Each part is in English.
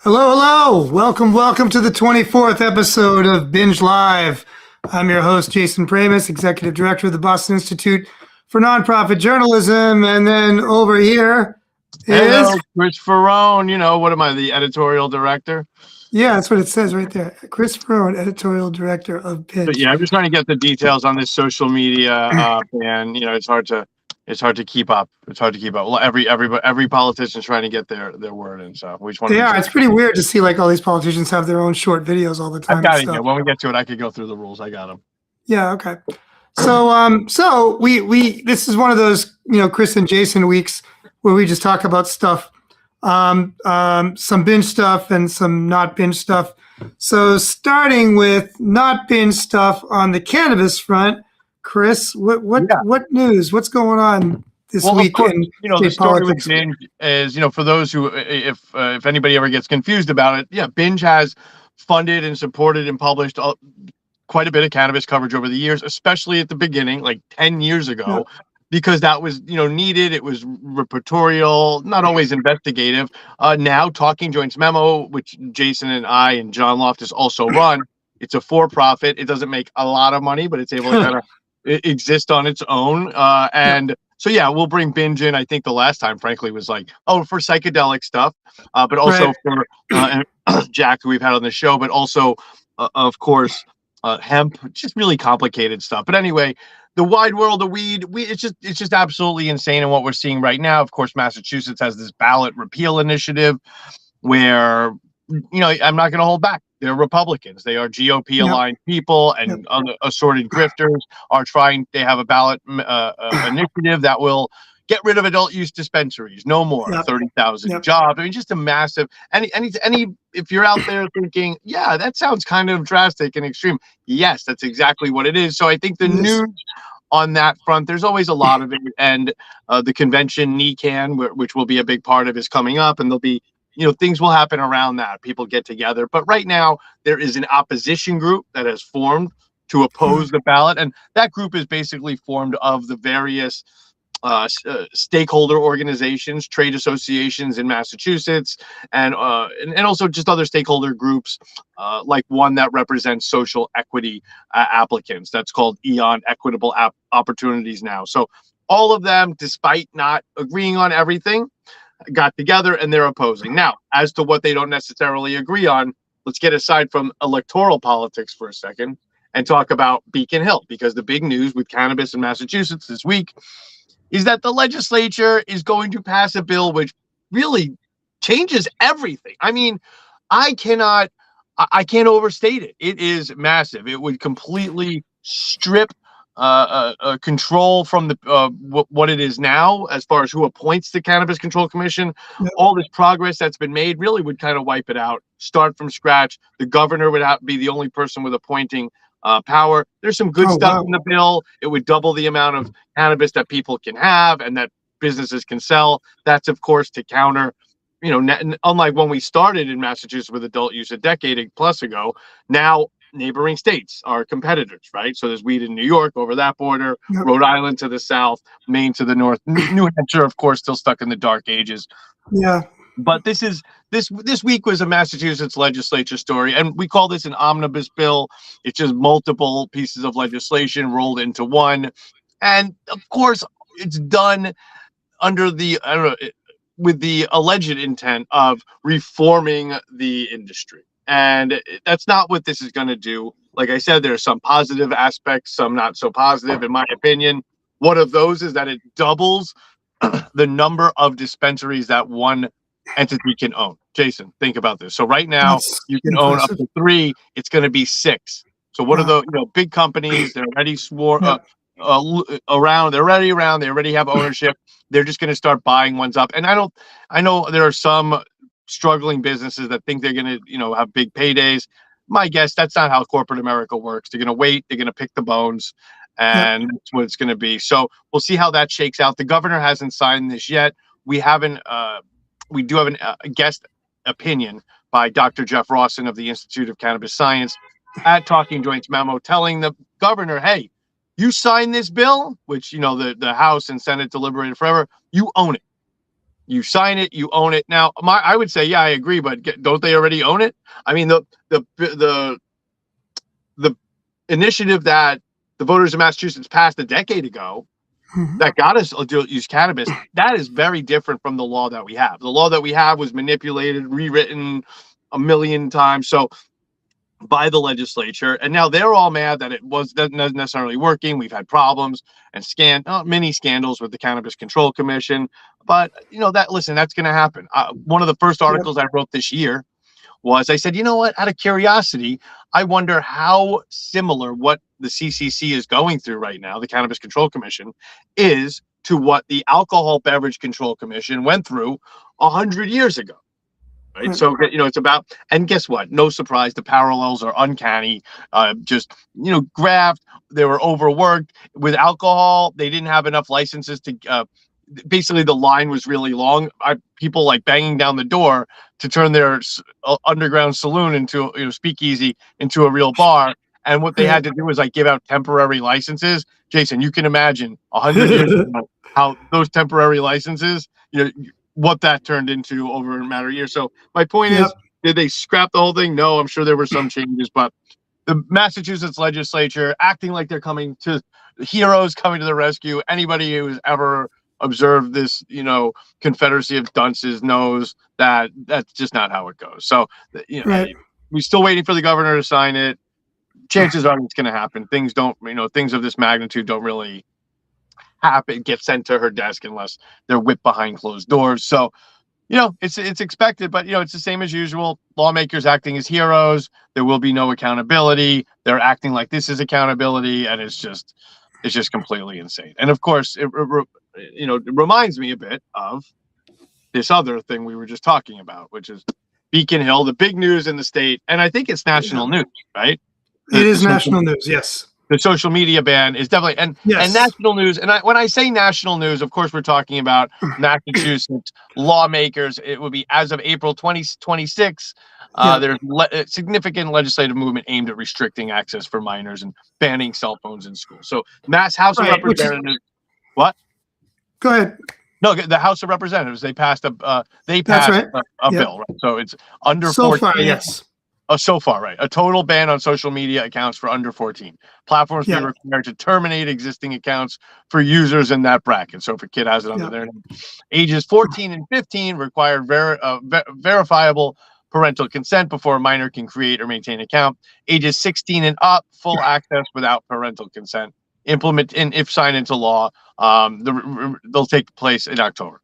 Hello, hello. Welcome to the 24th episode of Binge Live. I'm your host, Jason Pramas, Executive Director of the Boston Institute for Nonprofit Journalism. And then over here is... Hello, Chris Faraone. What am I, the editorial director? Yeah, that's what it says right there. Chris Faraone, Editorial Director of Binge. But yeah, I'm just trying to get the details on this social media and it's hard to keep up. It's hard to keep up. Well, every politician's trying to get their word in, so we just want to. Yeah, it's pretty weird to see like all these politicians have their own short videos all the time. I've got it here. When we get to it, I could go through the rules. I got them. Yeah, okay. So we this is one of those, Chris and Jason weeks where we just talk about stuff, some binge stuff and some not binge stuff. So starting with not binge stuff on the cannabis front, Chris, what news? What's going on this week? Of course, in the state story politics? with Binge is, for those who, if anybody ever gets confused about it, yeah, Binge has funded and supported and published quite a bit of cannabis coverage over the years, especially at the beginning, like 10 years ago, because that was, needed. It was reportorial, not always investigative. Now, Talking Joints Memo, which Jason and I and John Loftus also run, it's a for-profit. It doesn't make a lot of money, but it's able to kind of exist on its own. So yeah, we'll bring Binge in. I think the last time, frankly, was like, for psychedelic stuff, but also for Jack, who we've had on the show, but also, of course, hemp, just really complicated stuff. But anyway, the wide world of weed, it's just absolutely insane in what we're seeing right now. Of course, Massachusetts has this ballot repeal initiative where, I'm not going to hold back. They're Republicans. They are GOP aligned people, and assorted grifters are trying. They have a ballot initiative that will get rid of adult use dispensaries. No more 30,000 jobs. I mean, just a massive. Any. If you're out there thinking, yeah, that sounds kind of drastic and extreme. Yes, that's exactly what it is. So I think the news on that front, there's always a lot of it, and the convention NECAN, which will be a big part of, is coming up, and there'll be. Things will happen around that. People get together. But right now, there is an opposition group that has formed to oppose the ballot. And that group is basically formed of the various stakeholder organizations, trade associations in Massachusetts, and also just other stakeholder groups, like one that represents social equity applicants. That's called EON, Equitable Opportunities Now. So all of them, despite not agreeing on everything, got together and they're opposing. Now, as to what they don't necessarily agree on, let's get aside from electoral politics for a second and talk about Beacon Hill, because the big news with cannabis in Massachusetts this week is that the legislature is going to pass a bill which really changes everything. I mean, I can't overstate it. It is massive. It would completely strip control from the what it is now, as far as who appoints the Cannabis Control Commission. All this progress that's been made really would kind of wipe it out, start from scratch. The governor would be the only person with appointing power. There's some good stuff in the bill. It would double the amount of cannabis that people can have and that businesses can sell. That's, of course, to counter, unlike when we started in Massachusetts with adult use a decade plus ago, now neighboring states are competitors, right? So there's weed in New York over that border, Rhode Island to the south, Maine to the north, New Hampshire, of course, still stuck in the dark ages. Yeah. But this week was a Massachusetts legislature story, and we call this an omnibus bill. It's just multiple pieces of legislation rolled into one, and of course, it's done under with the alleged intent of reforming the industry. And that's not what this is going to do. Like I said, there are some positive aspects, some not so positive, in my opinion. One of those is that it doubles the number of dispensaries that one entity can own. Jason, think about this. So right now, you can own up to 3. It's going to be 6. So what are the big companies? They're already around. They're already around. They already have ownership. They're just going to start buying ones up. And I know there are some struggling businesses that think they're going to, have big paydays. My guess, that's not how corporate America works. They're going to wait. They're going to pick the bones, and that's what it's going to be. So we'll see how that shakes out. The governor hasn't signed this yet. We haven't. We do have a guest opinion by Dr. Jeff Rawson of the Institute of Cannabis Science at Talking Joints Memo, telling the governor, hey, you sign this bill, which, the House and Senate deliberated forever. You own it. You sign it, you own it. Now, I would say, yeah, I agree, but don't they already own it? I mean, the initiative that the voters of Massachusetts passed a decade ago that got us to use cannabis, that is very different from the law that we have. The law that we have was manipulated, rewritten a million times. So by the legislature, and now they're all mad that it doesn't necessarily working. We've had problems and many scandals with the Cannabis Control Commission, but that's going to happen. One of the first articles I wrote this year was, I said, you know what, out of curiosity, I wonder how similar what the CCC is going through right now, the Cannabis Control Commission, is to what the Alcohol Beverage Control Commission went through 100 years ago. Right. So, it's about, and guess what? No surprise, the parallels are uncanny. Graft, they were overworked with alcohol. They didn't have enough licenses to, basically the line was really long. People like banging down the door to turn their underground saloon into, speakeasy into a real bar. And what they had to do was give out temporary licenses. Jason, you can imagine 100 years ago how those temporary licenses, what that turned into over a matter of years. So my point is, did they scrap the whole thing? No, I'm sure there were some changes, but the Massachusetts legislature acting like they're heroes coming to the rescue. Anybody who's ever observed this, confederacy of dunces knows that that's just not how it goes. So, we're still waiting for the governor to sign it. Chances are it's going to happen. Things of this magnitude don't really happen, get sent to her desk unless they're whipped behind closed doors. So, it's expected, but it's the same as usual. Lawmakers acting as heroes. There will be no accountability. They're acting like this is accountability, and it's just completely insane. And of course, it reminds me a bit of this other thing we were just talking about, which is Beacon Hill, the big news in the state, and I think it's national news, right? It is national news, yes. The social media ban is definitely and national news. And when I say national news, of course, we're talking about Massachusetts lawmakers. It would be as of April 2026. There's significant legislative movement aimed at restricting access for minors and banning cell phones in schools. So, House of Representatives. What? Go ahead. No, the House of Representatives. They passed a bill. Right? So it's under 14. Far, yes. So far, right. A total ban on social media accounts for under 14. Platforms be required to terminate existing accounts for users in that bracket. So if a kid has it under their name. Ages 14 and 15 require verifiable parental consent before a minor can create or maintain an account. Ages 16 and up, full access without parental consent. Implement and if signed into law, they'll take place in October.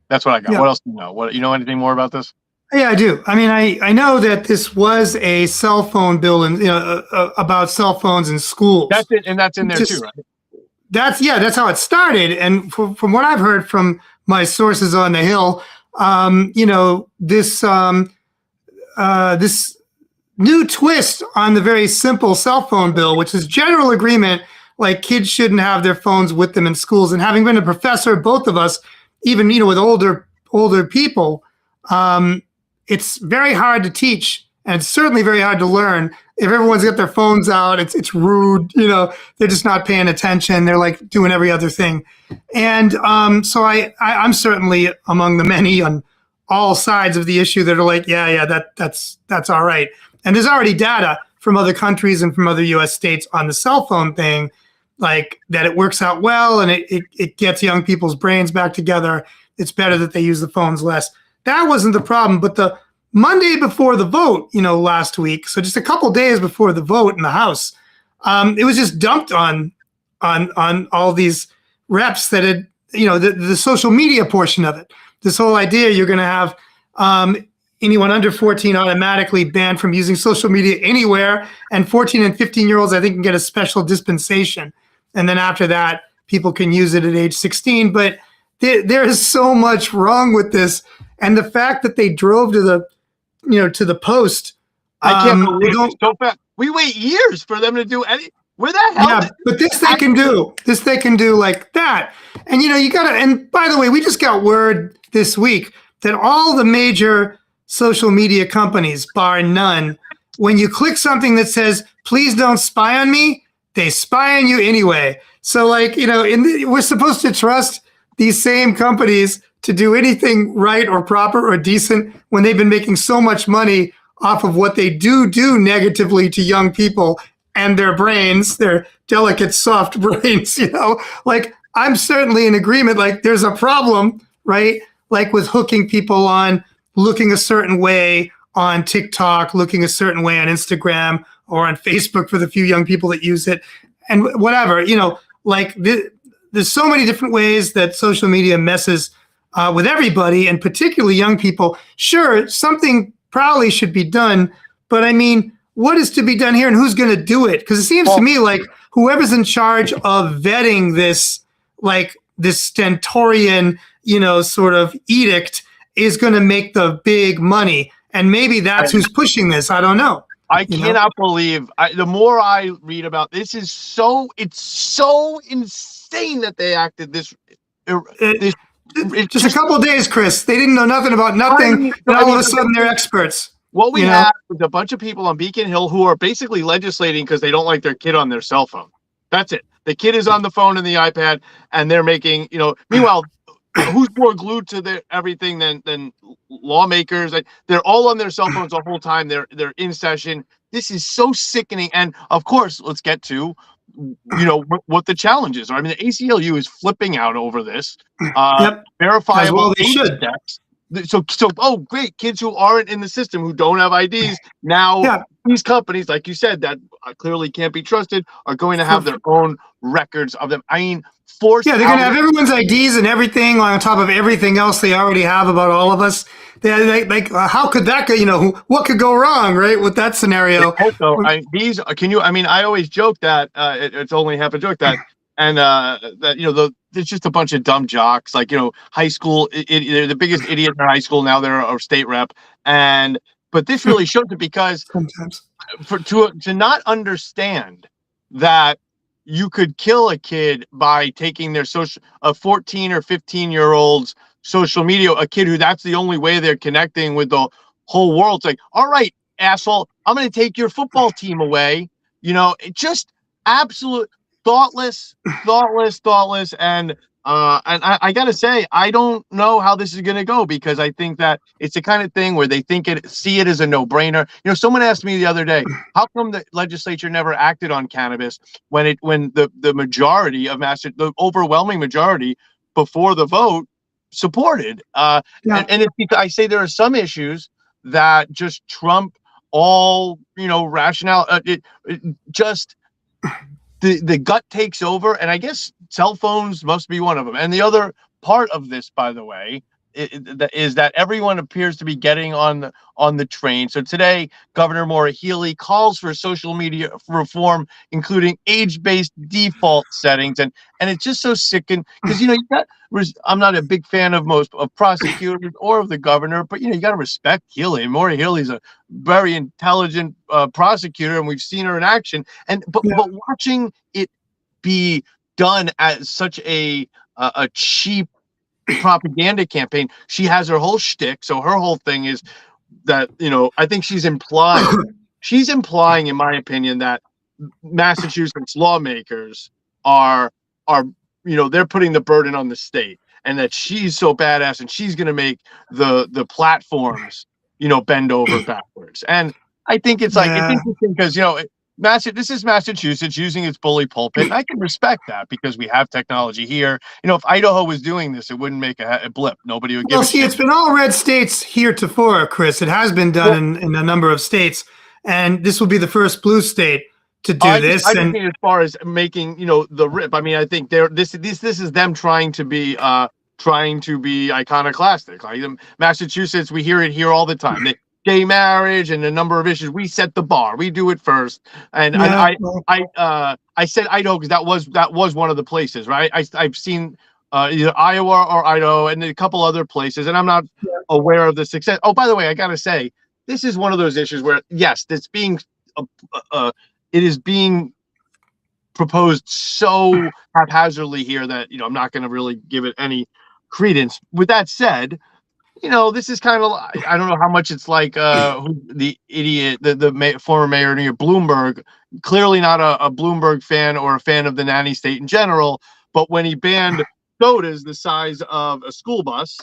That's what I got. What else do you know? You know anything more about this? Yeah, I do. I mean, I know that this was a cell phone bill and about cell phones in schools. That's it, and that's in there too, right? That's how it started. And from what I've heard from my sources on the Hill, this new twist on the very simple cell phone bill, which is general agreement, like kids shouldn't have their phones with them in schools. And having been a professor, both of us, even with older people. It's very hard to teach, and it's certainly very hard to learn. If everyone's got their phones out, it's rude. They're just not paying attention. They're like doing every other thing. And so I'm certainly among the many on all sides of the issue that are like, that's all right. And there's already data from other countries and from other U.S. states on the cell phone thing, like that it works out well and it gets young people's brains back together. It's better that they use the phones less. That wasn't the problem, but the Monday before the vote, last week, so just a couple days before the vote in the House, it was just dumped on all these reps that had, the social media portion of it. This whole idea you're going to have anyone under 14 automatically banned from using social media anywhere, and 14 and 15-year-olds, I think, can get a special dispensation. And then after that, people can use it at age 16. But there is so much wrong with this. And the fact that they drove to the post, I can't believe it's so fast. We wait years for them to do any. Where the hell? Yeah, but this they can do. This they can do like that. And you gotta. And by the way, we just got word this week that all the major social media companies, bar none, when you click something that says "Please don't spy on me," they spy on you anyway. So we're supposed to trust these same companies to do anything right or proper or decent when they've been making so much money off of what they do negatively to young people and their brains, their delicate, soft brains, like I'm certainly in agreement. Like there's a problem, right? Like with hooking people on looking a certain way on TikTok, looking a certain way on Instagram or on Facebook for the few young people that use it and whatever, like there's so many different ways that social media messes with everybody and particularly young people. Sure, something probably should be done, but I mean, what is to be done here and who's going to do it? Because it seems to me like whoever's in charge of vetting this, like this stentorian, sort of edict is going to make the big money. And maybe that's who's pushing this. I don't know. I cannot believe the more I read about this it's so insane that they acted this. Just a couple of days, Chris. They didn't know nothing about nothing, and all of a sudden they're experts. What we have is a bunch of people on Beacon Hill who are basically legislating because they don't like their kid on their cell phone. That's it. The kid is on the phone and the iPad, and they're making, meanwhile, who's more glued to everything than lawmakers? They're all on their cell phones the whole time. They're in session. This is so sickening. And of course, let's get to what the challenges are. I mean, the ACLU is flipping out over this. Verifiable steps. So oh great, kids who aren't in the system, who don't have IDs, now these companies, like you said, that clearly can't be trusted, are going to have their own records of them. I mean, they're going to have everyone's IDs and everything on top of everything else they already have about all of us. How could that go? What could go wrong, right, with that scenario? Also, I always joke that it's only half a joke that. And that it's just a bunch of dumb jocks, like high school. They're the biggest idiot in their high school now. They're a state rep, but this really shows it because sometimes to not understand that you could kill a kid by taking their 14 or 15-year-old's social media, a kid who that's the only way they're connecting with the whole world. It's like, all right, asshole, I'm going to take your football team away. It just absolute. Thoughtless, and I gotta say, I don't know how this is gonna go because I think that it's the kind of thing where they see it as a no-brainer. Someone asked me the other day, how come the legislature never acted on cannabis when the majority of the overwhelming majority before the vote supported? And it's because I say there are some issues that just trump all rationale. The gut takes over, and I guess cell phones must be one of them. And the other part of this, by the way, is that everyone appears to be getting on the train. So today, Governor Maura Healey calls for social media reform, including age-based default settings, and it's just so sickening because I'm not a big fan of most of prosecutors or of the governor, but you got to respect Healey. Maura Healey's a very intelligent prosecutor, and we've seen her in action. But watching it be done as such a cheap propaganda campaign, she has her whole shtick. So her whole thing is that I think she's implying, in my opinion, that Massachusetts lawmakers are they're putting the burden on the state, and that she's so badass and she's going to make the platforms bend over backwards. And I think it's like it's interesting because this is Massachusetts using its bully pulpit, and I can respect that because we have technology here. If Idaho was doing this, it wouldn't make a blip. Nobody would give a shit. It's been all red states heretofore, Chris. It has been done in a number of states, and this will be the first blue state to do this. I think as far as making the rip, I mean, I think this is them trying to be iconoclastic. Like Massachusetts, we hear it here all the time. Gay marriage and a number of issues. We set the bar. We do it first. And I said Idaho because that was one of the places, right? I've seen either Iowa or Idaho and a couple other places, and I'm not aware of the success. Oh, by the way, I gotta say, this is one of those issues where yes, it is being proposed so haphazardly here that I'm not going to really give it any credence. With that said, this is kind of, I don't know how much it's like the idiot, the former mayor near Bloomberg, clearly not a Bloomberg fan or a fan of the nanny state in general, but when he banned sodas the size of a school bus,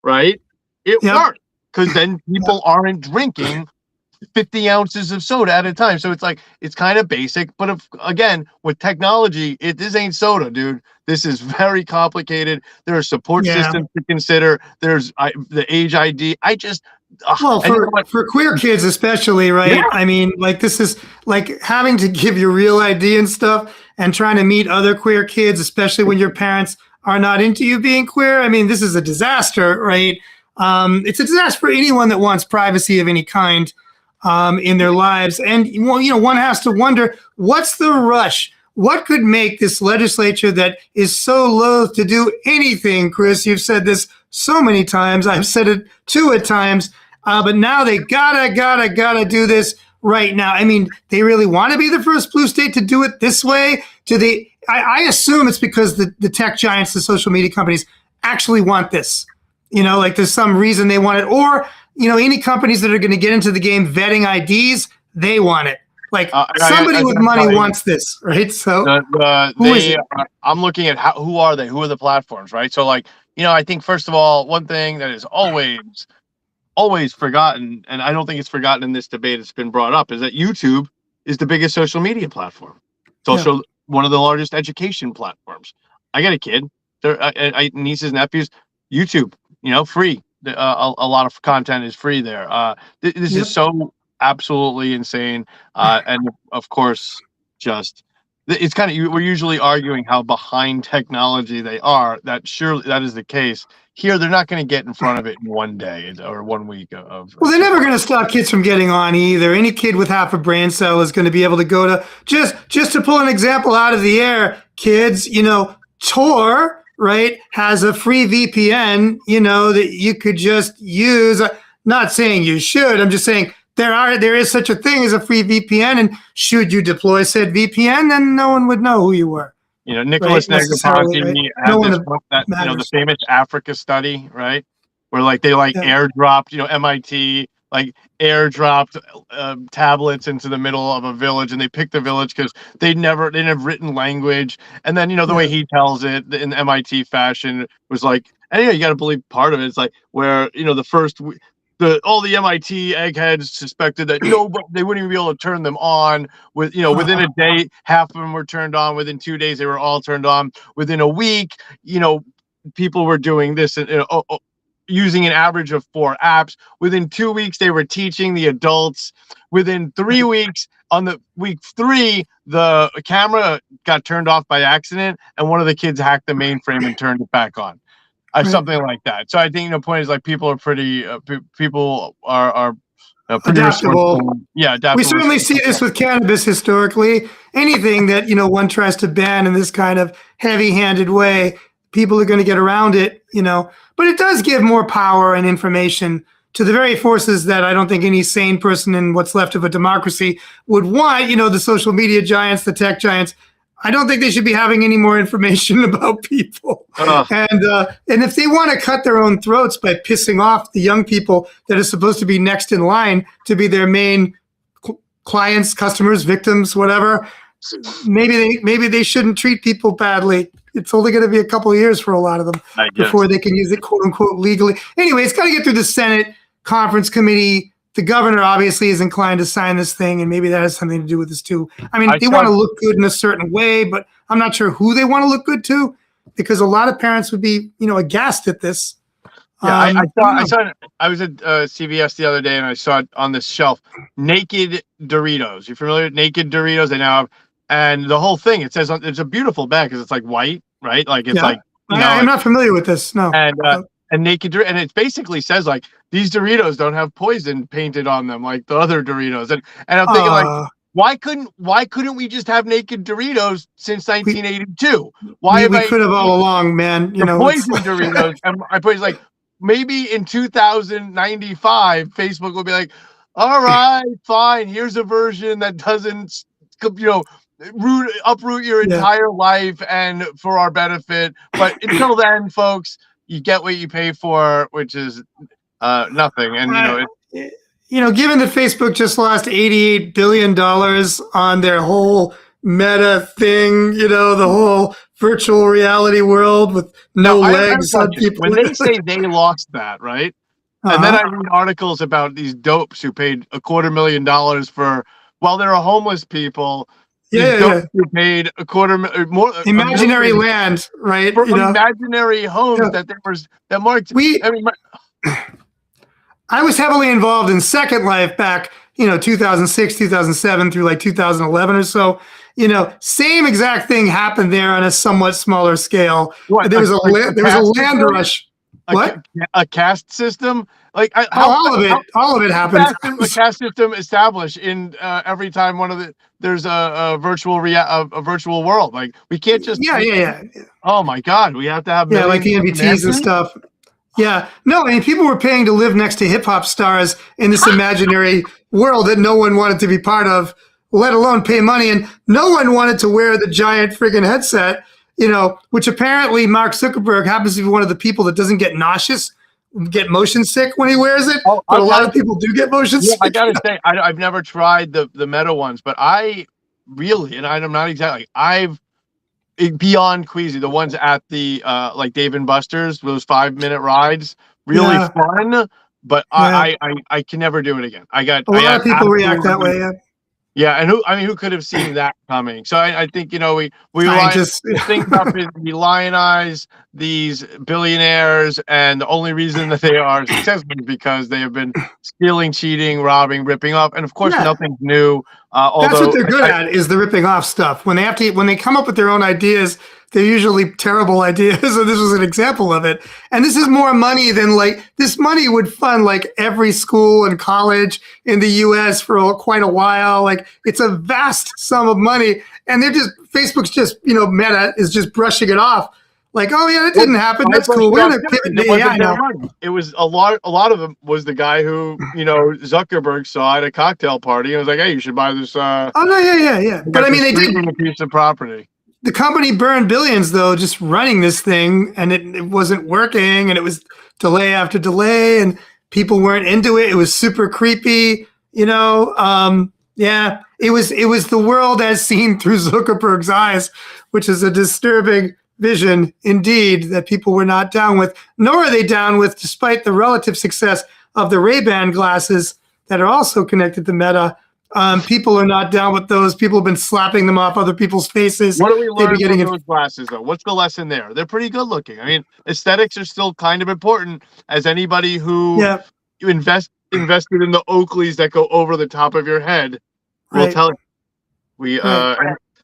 right? It Yep. worked because then people aren't drinking 50 ounces of soda at a time. So it's like, it's kind of basic, but again, with technology, this ain't soda, dude. This is very complicated. There are support Yeah. systems to consider. There's the age ID. Well, and you know what? for queer kids especially, right? Yeah. I mean, like this is like having to give your real ID and stuff and trying to meet other queer kids, especially when your parents are not into you being queer. I mean, this is a disaster, right? It's a disaster for anyone that wants privacy of any kind in their lives. And well, you know, one has to wonder, what's the rush? What could make this legislature that is so loath to do anything? Chris, you've said this so many times. I've said it too at times. But now they gotta do this right now. I mean, they really want to be the first blue state to do it this way? Do they? I assume it's because the tech giants, the social media companies, actually want this. You know, like there's some reason they want it, or you know, any companies that are going to get into the game vetting IDs, they want it. Like somebody with money wants this, right? So I'm looking at who are they? Who are the platforms, right? So like, you know, I think first of all, one thing that is always forgotten, and I don't think it's forgotten in this debate, it's been brought up, is that YouTube is the biggest social media platform. It's also one of the largest education platforms. I got a kid, nieces, nephews, YouTube, you know, free. A lot of content is free there. This is so absolutely insane. And of course, just it's kind of, we're usually arguing how behind technology they are. That surely that is the case. Here, they're not going to get in front of it in one day or 1 week of. Well, they're never going to stop kids from getting on either. Any kid with half a brain cell is going to be able to go to just to pull an example out of the air. Kids, you know, Tor, right, has a free VPN, you know, that you could just use. Not saying you should. I'm just saying there is such a thing as a free VPN, and should you deploy said VPN, then no one would know who you were. You know, Nicholas Negroponte had the famous Africa study, right? Where like they airdropped, you know, MIT like airdropped tablets into the middle of a village, and they picked the village because they didn't have written language. And then, you know, the way he tells it in MIT fashion was like, and you got to believe part of it. It's like where, you know, all the MIT eggheads suspected that they wouldn't even be able to turn them on. Within a day, half of them were turned on. Within 2 days, they were all turned on. Within a week, you know, people were doing this and using an average of 4 apps. Within 2 weeks, they were teaching the adults. Within 3 weeks, on the week 3, the camera got turned off by accident, and one of the kids hacked the mainframe and turned it back on. Something like that. So I think the point is like people are pretty people are pretty adaptable. Yeah, adaptable. We certainly see this with cannabis historically. Anything that, you know, one tries to ban in this kind of heavy-handed way, people are going to get around it, you know. But it does give more power and information to the very forces that I don't think any sane person in what's left of a democracy would want. You know, the social media giants, the tech giants. I don't think they should be having any more information about people. And if they want to cut their own throats by pissing off the young people that are supposed to be next in line to be their main clients, customers, victims, whatever, maybe they shouldn't treat people badly. It's only going to be a couple of years for a lot of them before they can use it, quote unquote, legally. Anyway, it's got to get through the Senate conference committee. The governor obviously is inclined to sign this thing, and maybe that has something to do with this too. I mean, they want to look good in a certain way, but I'm not sure who they want to look good to, because a lot of parents would be, you know, aghast at this. Yeah, I was at CVS the other day, and I saw it on this shelf, naked Doritos. You familiar with naked Doritos? They now have, and the whole thing, it says it's a beautiful bag because it's like white, right? Like it's like, you know, I'm not familiar with this. No. And naked, and it basically says like these Doritos don't have poison painted on them like the other Doritos, and I'm thinking like, why couldn't we just have naked Doritos since 1982? We could have all along, man. You know, poison Doritos, and I put like maybe in 2095, Facebook will be like, all right, fine, here's a version that doesn't, you know, uproot your entire life and for our benefit. But until then, folks, you get what you pay for, which is nothing. And given that Facebook just lost $88 billion on their whole meta thing, the whole virtual reality world with no Now, I have a legs on question. people. When they say they lost that, right? And then I Uh-huh. read articles about these dopes who paid $250,000 for, while there are homeless people, these Yeah, yeah, dopes yeah. who paid more, a Imaginary million land, right? for imaginary homes Yeah. that that marked. We I mean, I was heavily involved in Second Life back, 2006, 2007 through like 2011 or so. Same exact thing happened there on a somewhat smaller scale. what There was a there was a caste land system, rush. What? a caste system, like Oh, all of it happens. a caste system established in every time there's a a virtual world. Like we can't just. Yeah, yeah, yeah. Oh my God, we have to have Yeah, like millions the of MBTs and Nancy? stuff. Yeah. No, I mean, people were paying to live next to hip hop stars in this imaginary world that no one wanted to be part of, let alone pay money. And no one wanted to wear the giant friggin' headset, which apparently Mark Zuckerberg happens to be one of the people that doesn't get nauseous, get motion sick when he wears it. Oh, But a lot of people do get motion yeah, I sick. gotta say, I've never tried the meta ones, but I really, and I'm not exactly, beyond queasy. The ones at the like Dave and Buster's, those 5-minute rides, really Yeah. fun. But Yeah. I can never do it again. A I lot got of people react that absolutely. way. Yeah. Yeah, and who could have seen that coming? So I think Scientists. the thing about we lionize these billionaires, and the only reason that they are successful is because they have been stealing, cheating, robbing, ripping off, and of course Yeah. nothing's new. That's what Although they're good at, is the ripping off stuff. When they come up with their own ideas, they're usually terrible ideas. So this was an example of it. And this is more money than this money would fund like every school and college in the US for quite a while. Like it's a vast sum of money. And Facebook's just, Meta is just brushing it off. Like, oh yeah, that didn't happen. That's cool. We're gonna pivot to it AI wasn't their now. money. It was a lot. A lot of them was the guy who Zuckerberg saw at a cocktail party and was like, "Hey, you should buy this." Oh no, yeah. But I mean, they did. A piece of property. The company burned billions though, just running this thing, and it wasn't working, and it was delay after delay, and people weren't into it. It was super creepy, yeah, it was the world as seen through Zuckerberg's eyes, which is a disturbing vision indeed that people were not down with, nor are they down with, despite the relative success of the Ray-Ban glasses that are also connected to Meta. People are not down with those. People have been slapping them off other people's faces. What do we learn from those glasses, though? What's the lesson there? They're pretty good looking. I mean, aesthetics are still kind of important, as anybody who you invested in the Oakleys that go over the top of your head will tell you.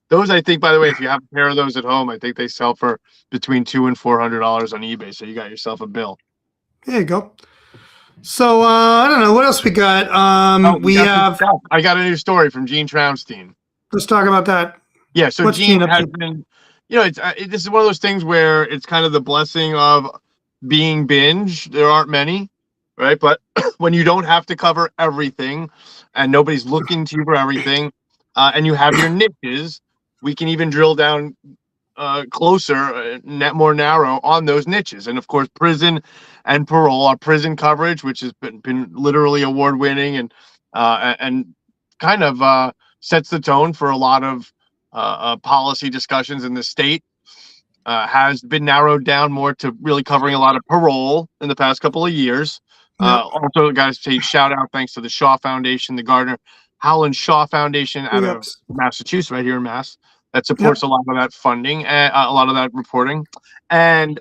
Those, I think, by the way, if you have a pair of those at home, I think they sell for between $200 and $400 on eBay. So you got yourself a bill. There you go. So I don't know what else we got. I got a new story from Gene Traunstein. Let's talk about that. Yeah, so Gene has been, this is one of those things where it's kind of the blessing of being binge. There aren't many, right? But when you don't have to cover everything, and nobody's looking to you for everything, and you have your niches, we can even drill down closer, more narrow on those niches. And of course, prison and parole, our prison coverage, which has been literally award winning, and kind of sets the tone for a lot of policy discussions in the state, has been narrowed down more to really covering a lot of parole in the past couple of years. Also, guys, say shout out, thanks to the Shaw Foundation, the Gardner Howland Shaw Foundation out of Massachusetts, right here in Mass, that supports a lot of that funding, and a lot of that reporting. And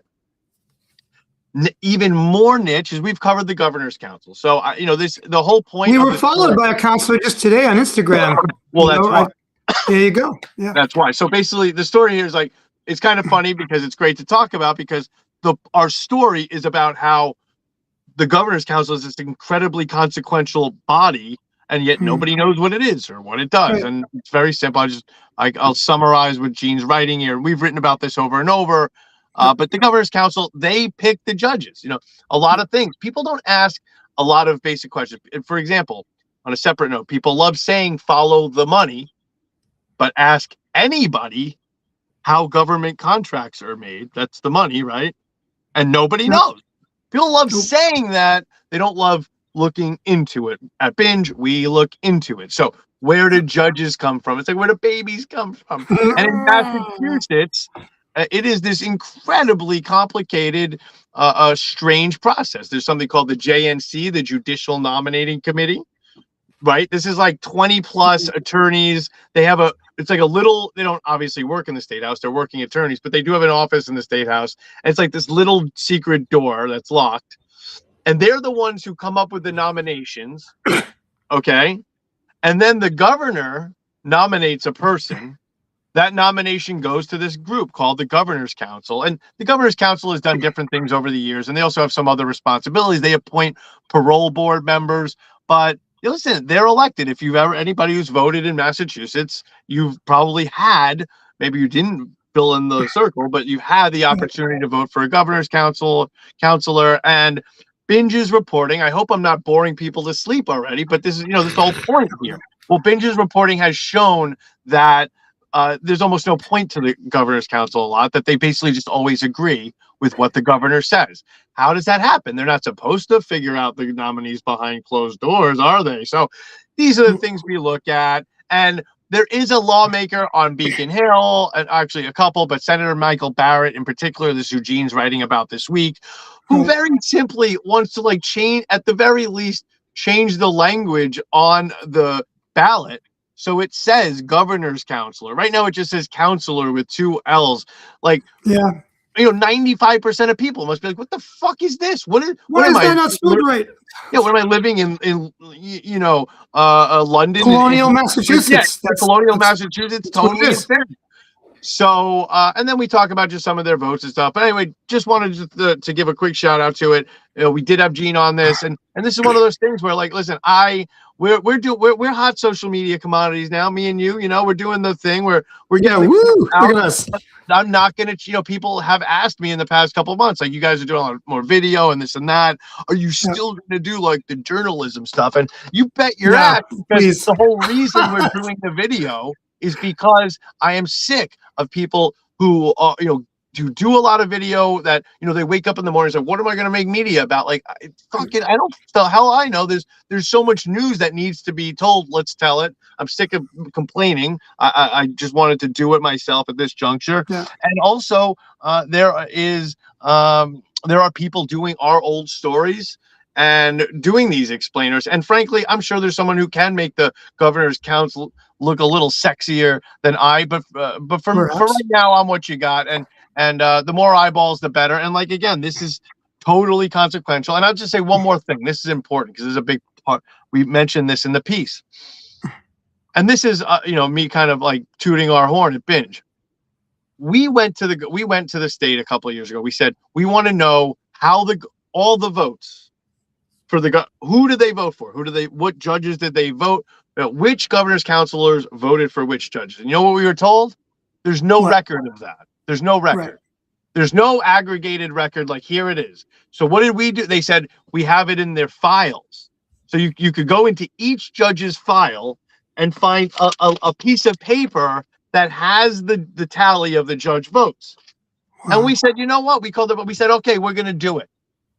even more niche is we've covered the Governor's Council. So, the whole point. We were followed by a counselor just today on Instagram. Well, that's why. There you go. Yeah, that's why. So basically, the story here is it's kind of funny because it's great to talk about, because our story is about how the Governor's Council is this incredibly consequential body, and yet nobody knows what it is or what it does. Right. And it's very simple. I'll summarize what Gene's writing here. We've written about this over and over. But the Governor's Council, they pick the judges. A lot of things. People don't ask a lot of basic questions. For example, on a separate note, people love saying follow the money, but ask anybody how government contracts are made. That's the money, right? And nobody knows. People love saying that. They don't love looking into it. At Binge, we look into it. So Where do judges come from? It's like, where do babies come from? And in Massachusetts, it is this incredibly complicated, strange process. There's something called the JNC, the Judicial Nominating Committee, right? This is like 20 plus attorneys. They have it's like a little, they don't obviously work in the state house. They're working attorneys, but they do have an office in the state house. And it's like this little secret door that's locked. And they're the ones who come up with the nominations. Okay. And then the governor nominates a person. That nomination goes to this group called the Governor's Council. And the Governor's Council has done different things over the years. And they also have some other responsibilities. They appoint parole board members. But listen, they're elected. If you've ever, anybody who's voted in Massachusetts, you've probably had, maybe you didn't fill in the circle, but you've had the opportunity to vote for a Governor's counselor. And BINJ is reporting. I hope I'm not boring people to sleep already, but this is, this is the whole point here. Well, BINJ's reporting has shown that there's almost no point to the Governor's Council a lot, that they basically just always agree with what the governor says. How does that happen? They're not supposed to figure out the nominees behind closed doors, are they? So these are the things we look at. And there is a lawmaker on Beacon Hill, and actually a couple, but Senator Michael Barrett in particular, this Eugene's writing about this week, who very simply wants to change, at the very least, change the language on the ballot. So it says Governor's Counselor. Right now it just says counselor with 2 L's. 95% of people must be like, what the fuck is this? What is that not spelled right? Yeah, what am I living in London? Colonial Massachusetts. Yeah, colonial Massachusetts. Totally. So, and then we talk about just some of their votes and stuff. But anyway, just wanted to give a quick shout out to it. We did have Gene on this, and this is one of those things where, listen, we're hot social media commodities now. Me and you, we're doing the thing where we're getting. Look at us. I'm not gonna, people have asked me in the past couple of months, you guys are doing a lot more video and this and that. Are you still gonna do the journalism stuff? And you bet your ass, because the whole reason we're doing the video is because I am sick of people who are, do a lot of video that, they wake up in the morning and say, what am I going to make media about? I don't, the hell I know. There's so much news that needs to be told. Let's tell it. I'm sick of complaining. I just wanted to do it myself at this juncture. Yeah. And also there are people doing our old stories and doing these explainers. And frankly, I'm sure there's someone who can make the Governor's Council look a little sexier than I, but for right now, I'm what you got. And the more eyeballs, the better. And again, this is totally consequential. And I'll just say one more thing. This is important because this is a big part. We mentioned this in the piece. And this is, me kind of tooting our horn at BINJ. We went to the state a couple of years ago. We said, we want to know how all the votes for who did they vote for? What judges did they vote? Which governor's counselors voted for which judges? And you know what we were told? There's no record of that. There's no record. Right. There's no aggregated record. Here it is. So what did we do? They said, we have it in their files. So you could go into each judge's file and find a piece of paper that has the tally of the judge votes. Wow. And we said, you know what? We said, okay, we're going to do it.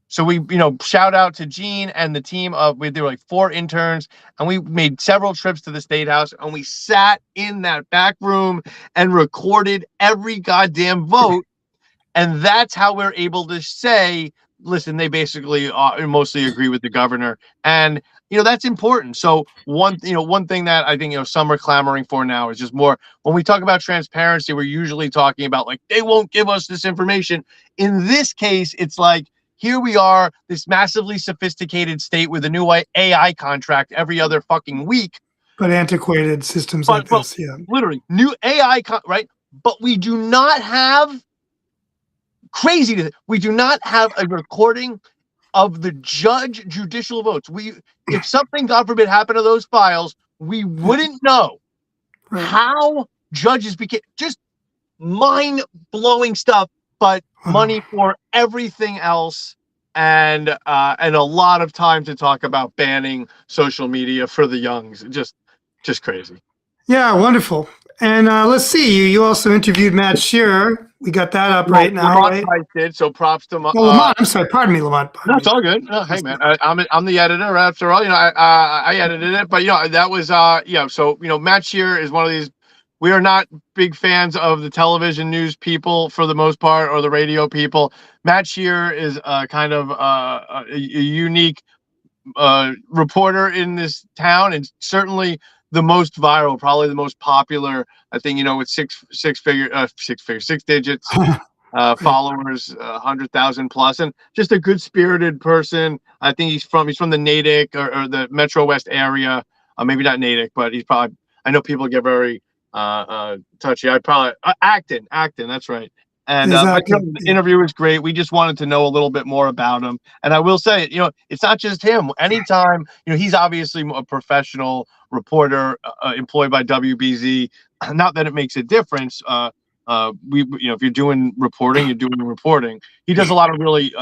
So we, shout out to Gene and the team there were 4 interns, and we made several trips to the State House, and we sat in that back room and recorded every goddamn vote. And that's how we're able to say, listen, they basically mostly agree with the governor. And, that's important. So one thing that I think, some are clamoring for now is just more, when we talk about transparency, we're usually talking about they won't give us this information. In this case, it's here we are, this massively sophisticated state with a new AI contract every other fucking week. But antiquated systems like this, yeah. Literally, new AI, right? But we do not have, we do not have a recording of the judicial votes. If something, God forbid, happened to those files, we wouldn't know how judges became, just mind-blowing stuff. But money for everything else, and a lot of time to talk about banning social media for the youngs. Just crazy. Yeah, wonderful. And let's see, you also interviewed Matt Shearer We got that up Well, right now, Lamont right? Price did, so props to Oh, Lamont. I'm sorry. Pardon me, Lamont. no, Pardon it's me. all good. Hey man, I'm the editor after all. I edited it, but that was yeah. So Matt Shear is one of these. We are not big fans of the television news people for the most part, or the radio people. Matt Shear is kind of a unique reporter in this town, and certainly the most viral, probably the most popular. I think with six digits Right. followers, 100,000 plus, and just a good spirited person. I think he's from the Natick or the Metro West area. Maybe not Natick, but he's probably. I know people get very touchy. I probably Acton. That's right. And but Exactly. the Yeah. interview was great. We just wanted to know a little bit more about him. And I will say, it's not just him. Anytime, he's obviously a professional reporter employed by WBZ. Not that it makes a difference. If you're doing reporting, you're doing reporting. He does a lot of really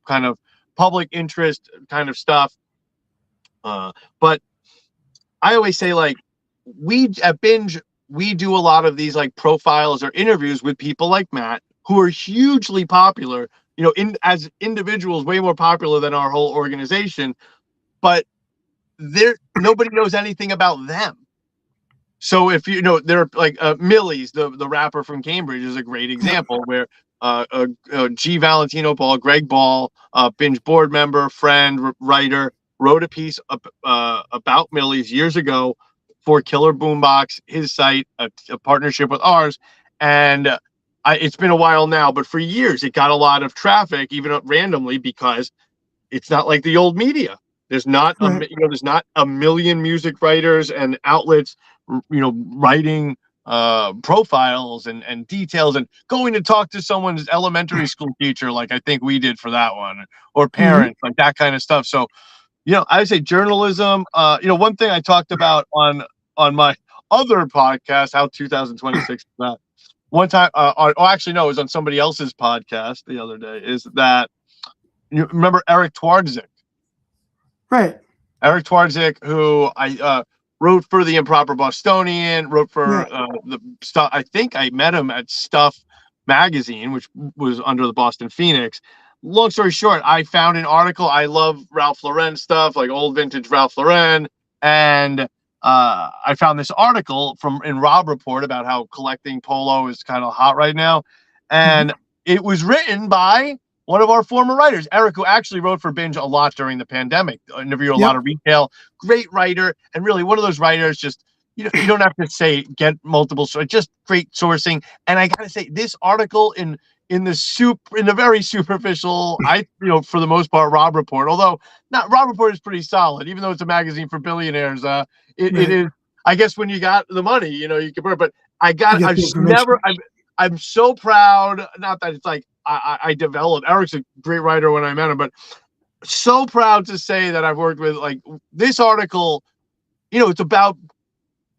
kind of public interest kind of stuff. But I always say, like, we at Binge, we do a lot of these like profiles or interviews with people like Matt, who are hugely popular, as individuals, way more popular than our whole organization, but nobody knows anything about them. So if they're like Millie's, the rapper from Cambridge, is a great example where G. Valentino Ball, Greg Ball, Binge board member, friend, writer, wrote a piece about Millie's years ago for Killer Boombox, his site, a partnership with ours, and it's been a while now, but for years it got a lot of traffic, even randomly, because it's not like the old media. There's not Right. there's not a million music writers and outlets, writing profiles and details and going to talk to someone's elementary school teacher, like I think we did for that one, or Mhm. parents, like that kind of stuff. So, I would say journalism. One thing I talked about on my other podcast, how 2026 is that. One time, actually, no, it was on somebody else's podcast the other day. Is that you remember Eric Twardzik? Right. Eric Twardzik, who I wrote for the Improper Bostonian, wrote for Yeah. the stuff. I think I met him at Stuff magazine, which was under the Boston Phoenix. Long story short, I found an article. I love Ralph Lauren stuff, like old vintage Ralph Lauren, and I found this article in Rob Report about how collecting polo is kind of hot right now, Mhm. and it was written by one of our former writers, Eric, who actually wrote for Binge a lot during the pandemic, interviewed a lot Yep. of retail, great writer, and really one of those writers. Just you don't have to say get multiple sources, just great sourcing. And I gotta say, this article in the very superficial, for the most part, Rob Report, although not Rob Report is pretty solid, even though it's a magazine for billionaires. It Right. is, I guess, when you got the money, you can. But You get I've the just never, information. I'm so proud. Not that it's like I developed. Eric's a great writer when I met him, but so proud to say that I've worked with like this article. It's about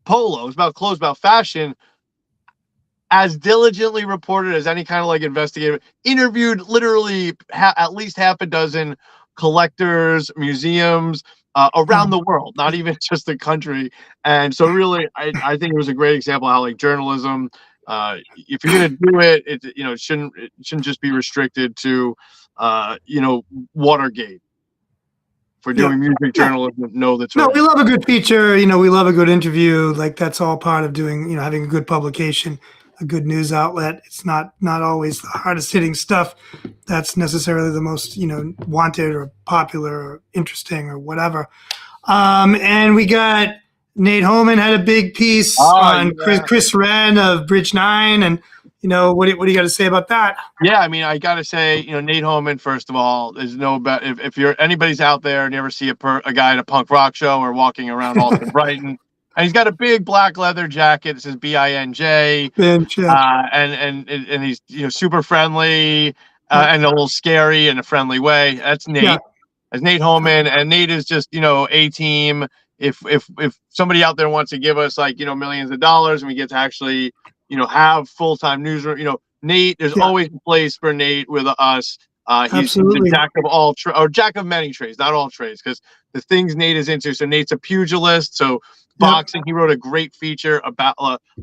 polo. It's about clothes, about fashion. As diligently reported as any kind of like investigative. Interviewed literally at least half a dozen collectors, museums around Wow. the world, not even just the country. And so, really, I think it was a great example of how like journalism. If you're gonna do it, it shouldn't just be restricted to Watergate. For Yeah. doing music Yeah. journalism, no, that's No, right. we love a good feature. We love a good interview. Like that's all part of doing, having a good publication, a good news outlet. It's not always the hardest hitting stuff that's necessarily the most, wanted or popular or interesting or whatever. And we got Nate Holman had a big piece Oh on yeah. Chris Wren of Bridge 9. And, what do you got to say about that? Yeah, I mean, I gotta say, Nate Holman. First of all, there's no bet if you're anybody's out there and you ever see a guy at a punk rock show or walking around Alton Brighton, and he's got a big black leather jacket that says BINJ, Bench, yeah, and he's super friendly yeah, and a little scary in a friendly way. That's yeah, Nate. That's Nate Holman, and Nate is just a team. If somebody out there wants to give us like millions of dollars and we get to actually have full-time newsroom, Nate, there's yeah, always a place for Nate with us. He's a absolutely. jack of or jack of many trades, not all trades, because the things Nate is into. So Nate's a pugilist, so boxing. He wrote a great feature about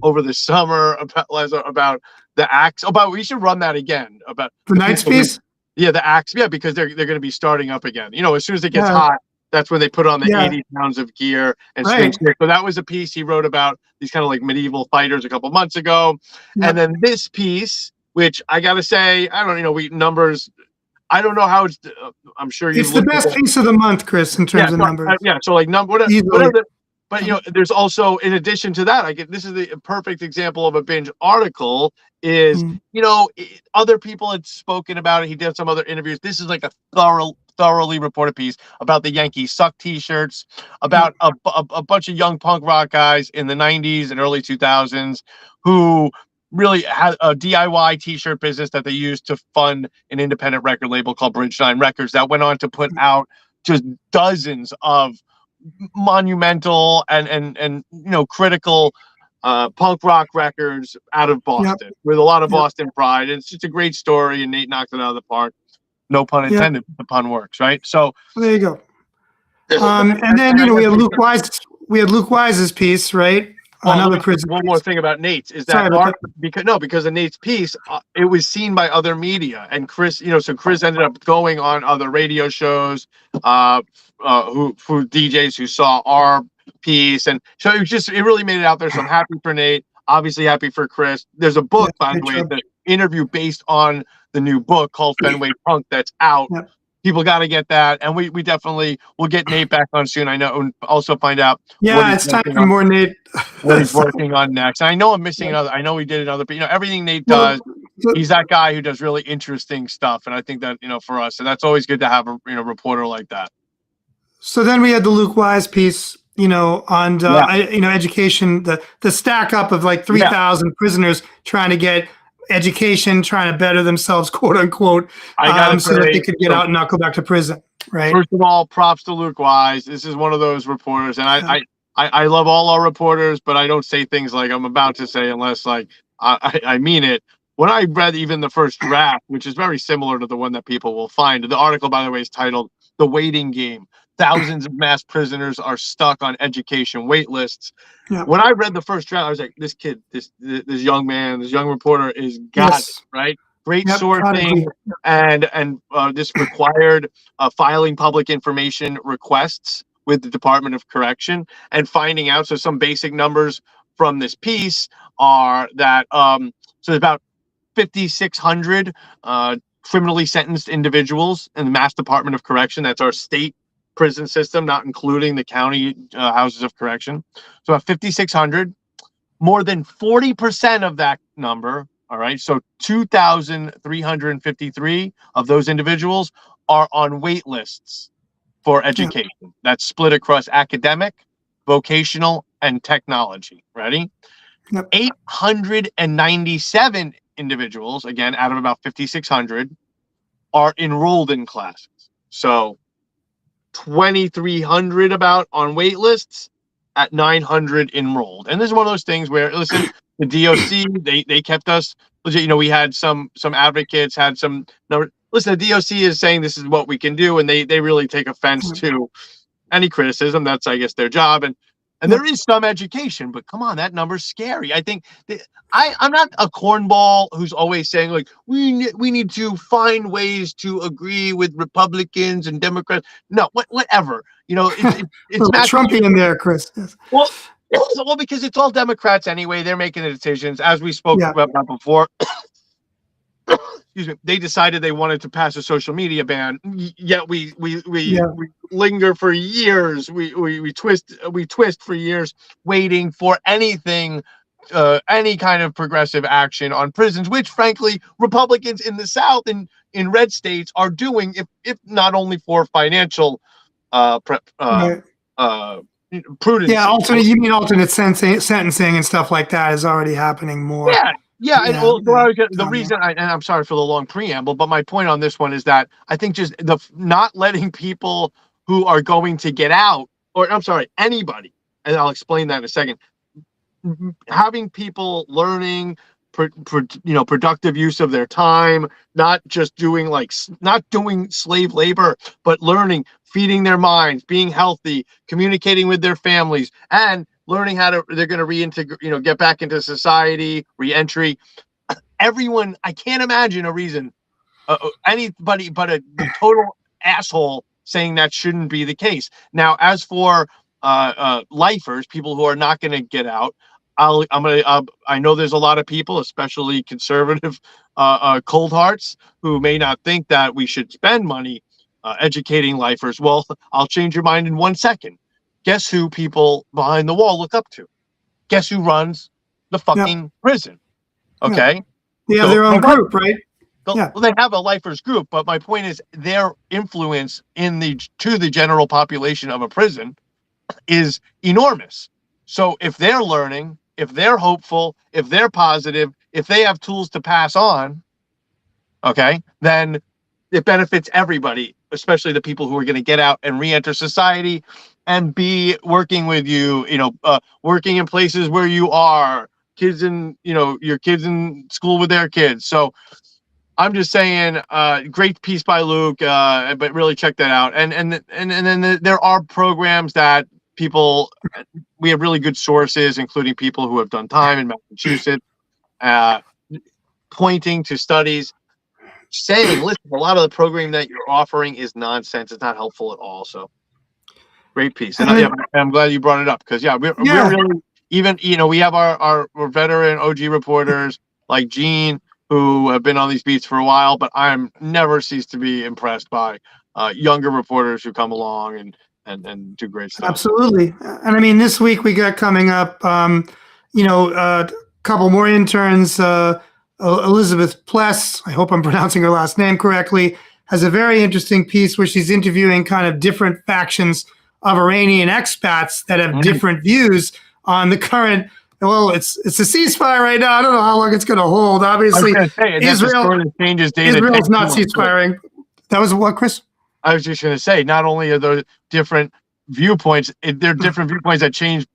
over the summer about the axe. Oh, but we should run that again about The Knights piece. Yeah, the axe. Yeah, because they're going to be starting up again. You know, as soon as it gets Yeah. hot, that's when they put on the Yeah. 80 pounds of gear and Right. swing. So that was a piece he wrote about these kind of like medieval fighters a couple months ago. Yep. And then this piece, which I got to say, I don't, we numbers. I don't know how it's. I'm sure it's the best piece of the month, Chris, in terms of numbers. Yeah, so like whatever. But there's also, in addition to that, this is the perfect example of a binge article. Is other people had spoken about it. He did some other interviews. This is like a thoroughly reported piece about the Yankees Suck T-shirts, about a bunch of young punk rock guys in the 90s and early 2000s who really had a DIY T-shirt business that they used to fund an independent record label called BINJ.News Records that went on to put out just dozens of monumental and critical punk rock records out of Boston with a lot of Boston pride. And it's just a great story, and Nate knocked it out of the park. No pun intended. The pun works, right? So there you go. And then we had Luke Wise. We had Luke Wise's piece, right? Another prison. One more thing about Nate's is that because of Nate's piece, it was seen by other media, and Chris, so Chris ended up going on other radio shows, who DJs who saw our piece, and so it really made it out there. So I'm happy for Nate, obviously happy for Chris. There's a book, by the way, the interview based on the new book called Fenway Punk that's out. Yep. People got to get that, and we definitely will get Nate back on soon. I know, and also find out. Yeah, it's time for more Nate. What he's working on next. And I know I'm missing another. I know we did another, but everything Nate does, he's that guy who does really interesting stuff, and I think that for us, and that's always good to have a reporter like that. So then we had the Luke Wise piece, on education, the stack up of like 3,000 prisoners trying to get education, trying to better themselves, quote unquote, so that they could get out and not go back to prison. Right. First of all, props to Luke Wise. This is one of those reporters, and I love all our reporters, but I don't say things like I'm about to say unless I mean it. When I read even the first draft, which is very similar to the one that people will find, the article, by the way, is titled "The Waiting Game." Thousands of mass prisoners are stuck on education wait lists. Yeah. When I read the first draft, I was like, this kid, this young man, this young reporter is got it, right? Great sourcing, and this required filing public information requests with the Department of Correction and finding out. So some basic numbers from this piece are that so about 5,600 criminally sentenced individuals in the Mass Department of Correction. That's our state prison system, not including the county houses of correction. So about 5,600, more than 40% of that number. All right. So 2,353 of those individuals are on wait lists for education. Yeah. That's split across academic, vocational, and technology. Ready? Yep. 897 individuals, again, out of about 5,600, are enrolled in classes. So 2,300 about on wait lists, at 900 enrolled. And this is one of those things where, listen, the DOC, they kept us legit. We had some advocates, had some number. Listen, the DOC is saying this is what we can do, and they really take offense to any criticism. That's, I guess, their job. And there is some education, but come on, that number's scary. I think I'm not a cornball who's always saying like we need to find ways to agree with Republicans and Democrats. No, whatever. It's Trumpian there, Chris. Yes. Well, because it's all Democrats anyway. They're making the decisions, as we spoke about before. Excuse me. They decided they wanted to pass a social media ban. Yet we linger for years. We twist for years, waiting for anything, any kind of progressive action on prisons, which frankly Republicans in the South and in red states are doing, if not only for financial prudence. Yeah, alternate sentencing and stuff like that is already happening more. The reason, and I'm sorry for the long preamble, but my point on this one is that I think just the not letting people who are going to get out, or I'm sorry, anybody, and I'll explain that in a second, having people learning, productive use of their time, not doing slave labor, but learning, feeding their minds, being healthy, communicating with their families, and learning how to, they're going to reintegrate, get back into society, reentry. Everyone, I can't imagine a reason, anybody but a total asshole saying that shouldn't be the case. Now, as for lifers, people who are not going to get out, I know there's a lot of people, especially conservative cold hearts, who may not think that we should spend money educating lifers. Well, I'll change your mind in 1 second. Guess who people behind the wall look up to? Guess who runs the fucking prison? Okay. They have their own group, right? Well, they have a lifers group, but my point is their influence to the general population of a prison is enormous. So if they're learning, if they're hopeful, if they're positive, if they have tools to pass on, okay, then it benefits everybody, especially the people who are going to get out and re-enter society and be working with you, working in places where you are, kids in, your kids in school with their kids. So I'm just saying, great piece by Luke, but really check that out. And then there are programs that we have really good sources, including people who have done time in Massachusetts, pointing to studies saying, listen, a lot of the programming that you're offering is nonsense. It's not helpful at all. So great piece. And I'm glad you brought it up because, we're really, even, we have our veteran OG reporters like Gene, who have been on these beats for a while, but I'm never ceased to be impressed by younger reporters who come along and do great stuff. Absolutely. And I mean, this week we got coming up, a couple more interns. Elizabeth Pless, I hope I'm pronouncing her last name correctly, has a very interesting piece where she's interviewing kind of different factions of Iranian expats that have different views on the current. Well, it's a ceasefire right now. I don't know how long it's going to hold. Obviously, Israel's not ceasefiring. That was what, Chris? I was just going to say, not only are those different viewpoints, they're different viewpoints that change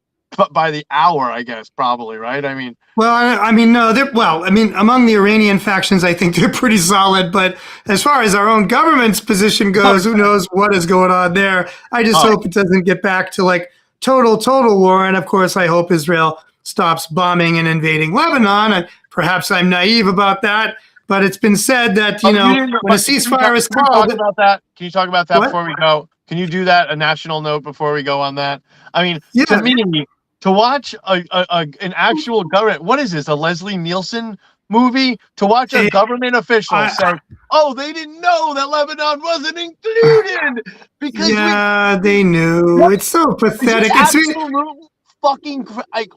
by the hour, I guess, probably, right? I mean, among the Iranian factions, I think they're pretty solid. But as far as our own government's position goes, who knows what is going on there? I just hope it doesn't get back to like total war. And of course, I hope Israel stops bombing and invading Lebanon. Perhaps I'm naive about that, but it's been said that, when a ceasefire is called. Can you talk about that before we go? Can you do that, a national note before we go on that? I mean, to me, to watch an actual government, what is this, a Leslie Nielsen movie? To watch a government official say, oh, they didn't know that Lebanon wasn't included. Because they knew. It's so pathetic. Fucking,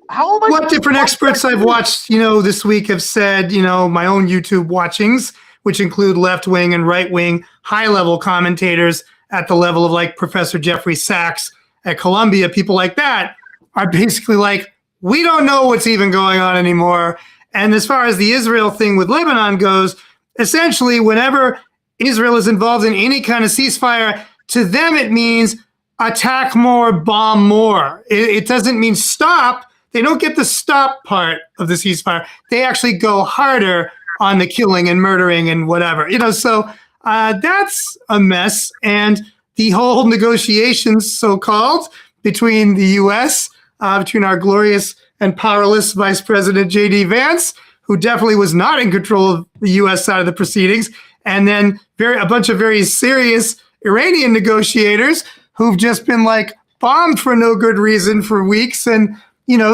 how am I? What different experts I've watched, this week have said, my own YouTube watchings, which include left-wing and right-wing high-level commentators at the level of like Professor Jeffrey Sachs at Columbia, people like that are basically like, we don't know what's even going on anymore. And as far as the Israel thing with Lebanon goes, essentially, whenever Israel is involved in any kind of ceasefire, to them it means attack more, bomb more. It doesn't mean stop. They don't get the stop part of the ceasefire. They actually go harder on the killing and murdering and whatever. So that's a mess. And the whole negotiations, so-called, between the U.S., between our glorious and powerless Vice President J.D. Vance, who definitely was not in control of the U.S. side of the proceedings, and then a bunch of very serious Iranian negotiators who've just been like bombed for no good reason for weeks and,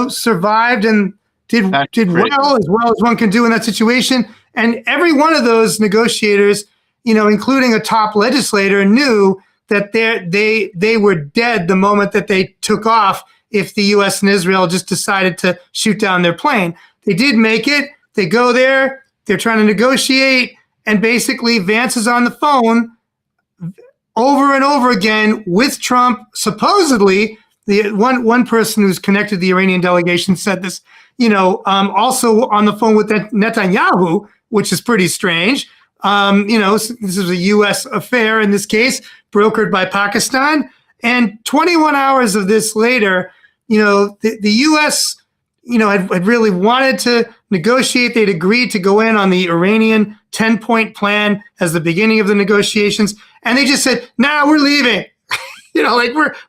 survived and did well as one can do in that situation. And every one of those negotiators, including a top legislator, knew that they were dead the moment that they took off if the U.S. and Israel just decided to shoot down their plane. They did make it. They go there. They're trying to negotiate. And basically, Vance is on the phone over and over again with Trump. Supposedly, the one person who's connected to the Iranian delegation said this, also on the phone with Netanyahu, which is pretty strange. This is a U.S. affair in this case, brokered by Pakistan. And 21 hours of this later, the U.S., had really wanted to negotiate. They'd agreed to go in on the Iranian 10-point plan as the beginning of the negotiations. And they just said, nah, we're leaving.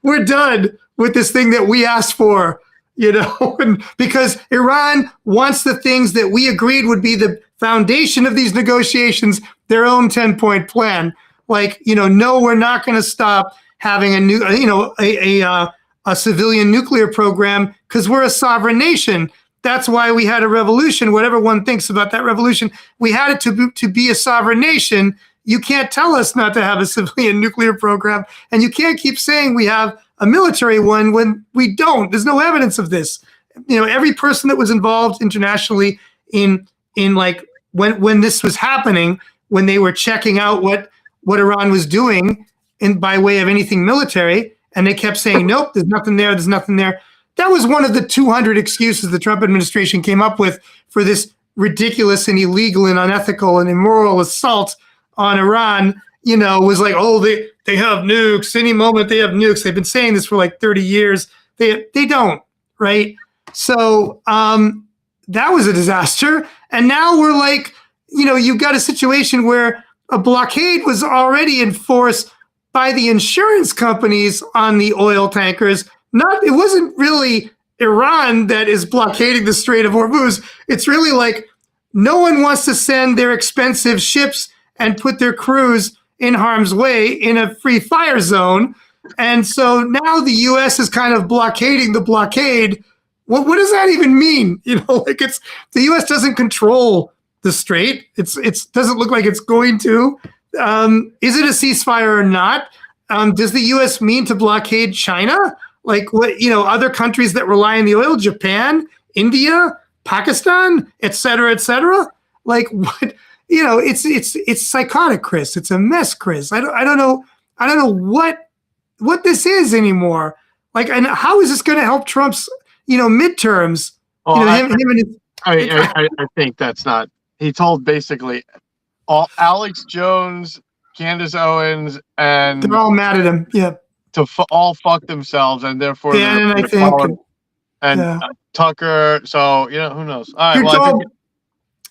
We're done with this thing that we asked for, and because Iran wants the things that we agreed would be the foundation of these negotiations, their own 10-point plan. Like, no, we're not going to stop having a civilian nuclear program because we're a sovereign nation. That's why we had a revolution. Whatever one thinks about that revolution, we had it to be a sovereign nation. You can't tell us not to have a civilian nuclear program, and you can't keep saying we have a military one when we don't. There's no evidence of this. Every person that was involved internationally in like when this was happening, when they were checking out what Iran was doing by way of anything military, and they kept saying, nope, there's nothing there, there's nothing there. That was one of the 200 excuses the Trump administration came up with for this ridiculous and illegal and unethical and immoral assault on Iran. Was like, oh, they have nukes. Any moment they have nukes. They've been saying this for like 30 years. They don't, right? So that was a disaster. And now we're like, you've got a situation where a blockade was already enforced by the insurance companies on the oil tankers. It wasn't really Iran that is blockading the Strait of Hormuz. It's really like no one wants to send their expensive ships and put their crews in harm's way in a free fire zone. And so now the U.S. is kind of blockading the blockade. What does that even mean? The U.S. doesn't control the strait. It doesn't look like it's going to. Is it a ceasefire or not? Does the U.S. mean to blockade China? Like what, other countries that rely on the oil, Japan, India, Pakistan, et cetera, et cetera. Like what, it's psychotic, Chris. It's a mess, Chris. I don't know what this is anymore. Like, and how is this going to help Trump's, midterms? Oh, I think that's not, he told basically all Alex Jones, Candace Owens, and they're all mad at him. Yeah. To all fuck themselves, and therefore Dan, I think, and Tucker. So who knows? All right.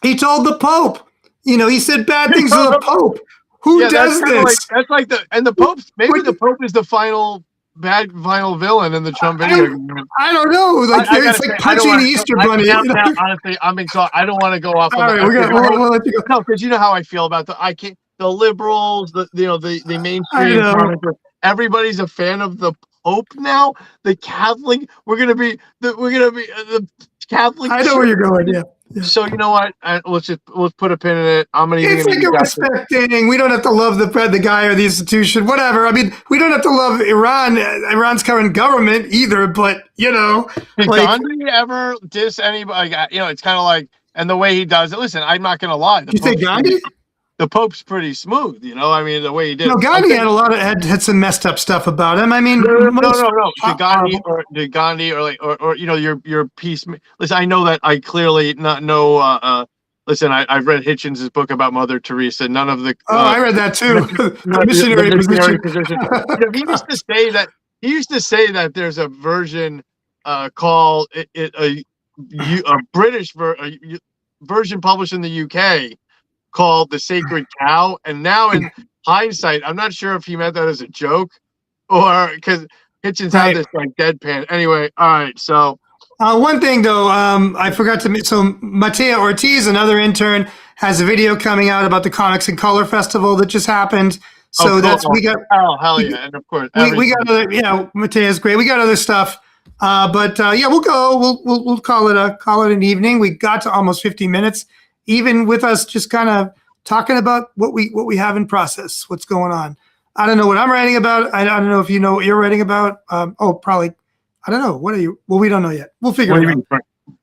He told the Pope. He said bad things to the Pope. Who does this? That's like the Pope. Maybe the Pope is the final villain in the Trump video. I don't know. Like it's like punching the Easter Bunny. Honestly, I'm exhausted. I don't want to go off. All right, we'll let you go. No, because you know how I feel about the liberals, the mainstream. Everybody's a fan of the Pope now. The Catholic, we're gonna be the Catholic. I know where you're going. Yeah. So you know what? Let's put a pin in it. It's like a respect thing. We don't have to love the guy or the institution, whatever. I mean, we don't have to love Iran's current government either. But did Gandhi ever diss anybody? It's kind of like, and the way he does it. Listen, I'm not gonna lie. You say Gandhi? The Pope's pretty smooth, I mean, the way he did. No, Gandhi had some messed up stuff about him. I mean, no. Did Gandhi or your piece? Listen, I know that I clearly not know. Listen, I've read Hitchens' book about Mother Teresa. None of the. I read that too. The missionary position. He used to say that there's a version called a British version published in the UK. Called The Sacred Cow, and now in hindsight, I'm not sure if he meant that as a joke or because Hitchens had this like deadpan. Anyway, all right. So one thing though, I forgot to. So Matea Ortiz, another intern, has a video coming out about the Comics in Color Festival that just happened. So we got. Oh hell yeah! And of course, we got other. Matea's great. We got other stuff. But we'll go. We'll call it an evening. We got to almost 50 minutes. Even with us just kind of talking about what we have in process, what's going on. I don't know what I'm writing about. I don't know if you know what you're writing about. Probably. I don't know. What are you? Well, we don't know yet. We'll figure it out.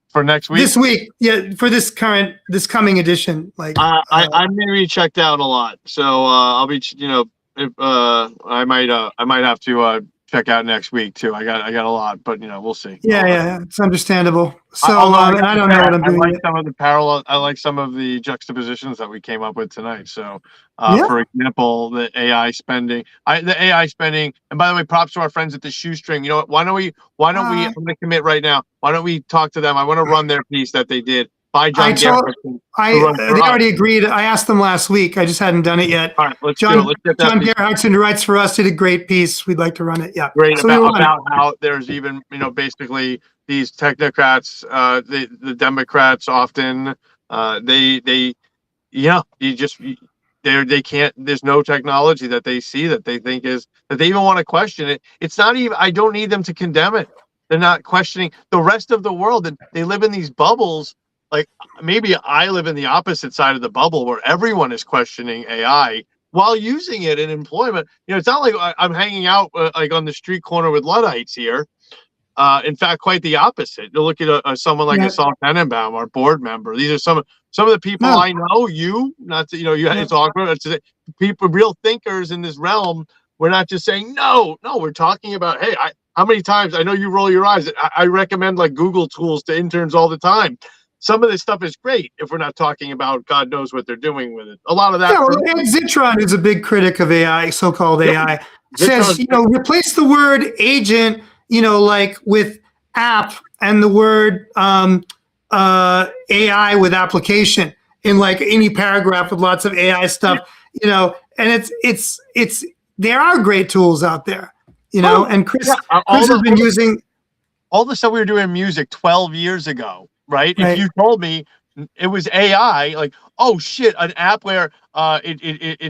For next week? This week. Yeah, for this coming edition. Like I'm maybe checked out a lot. So I'll be, if I might have to check out next week too. I got a lot, but we'll see. Yeah, it's understandable. So I don't know what I'm doing. I like some of the parallel. I like some of the juxtapositions that we came up with tonight. So, for example, the AI spending. And by the way, props to our friends at the Shoestring. You know what? Why don't we? I'm going to commit right now. Why don't we talk to them? I want to run their piece that they did by John Garrett. They already agreed. I asked them last week. I just hadn't done it yet. All right, let's John, do it. Let's get that John Garrett writes for us. Did a great piece. We'd like to run it. Yeah. Great, so about how there's even, basically these technocrats, the Democrats often, they can't, there's no technology that they see that they think is, that they even want to question it. It's not even, I don't need them to condemn it. They're not questioning the rest of the world, and they live in these bubbles. Like, maybe I live in the opposite side of the bubble where everyone is questioning AI while using it in employment. It's not like I'm hanging out like on the street corner with Luddites here. In fact, quite the opposite. You look at someone like a Saul Tenenbaum, our board member. These are some of the people I know. It's awkward. It's people, real thinkers in this realm. We're not just saying no. We're talking about, hey, how many times, I know you roll your eyes. I recommend like Google tools to interns all the time. Some of this stuff is great if we're not talking about God knows what they're doing with it. A lot of that. And Zitron is a big critic of AI, so-called AI. Says, replace the word agent, like with app, and the word AI with application in like any paragraph with lots of AI stuff, and it's there are great tools out there, and Chris has been using all the stuff we were doing in music 12 years ago. Right? If you told me it was AI, like, oh shit, an app where an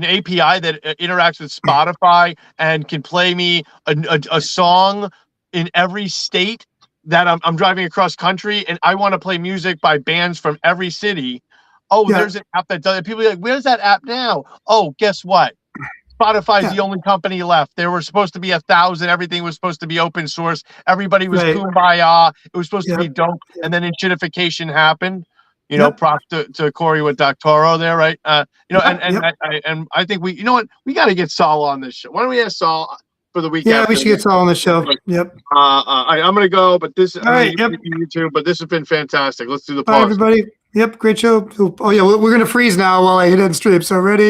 API that interacts with Spotify and can play me a song in every state that I'm driving across country, and I want to play music by bands from every city. Oh, there's an app that does it. People are like, where's that app now? Oh, guess what? Spotify's the only company left. There were supposed to be 1,000. Everything was supposed to be open source. Everybody was kumbaya. It was supposed to be dope. And then enshittification happened. Props to Corey with Doctoro there, right? And I think we got to get Saul on this show. Why don't we ask Saul for the week? Yeah, we should get Saul on the show. Yep. I'm gonna go, but this. All right. Yep. You too, but this has been fantastic. Let's do the pause. Bye, everybody. Yep. Great show. Oh yeah, we're gonna freeze now while I hit end stream. So ready.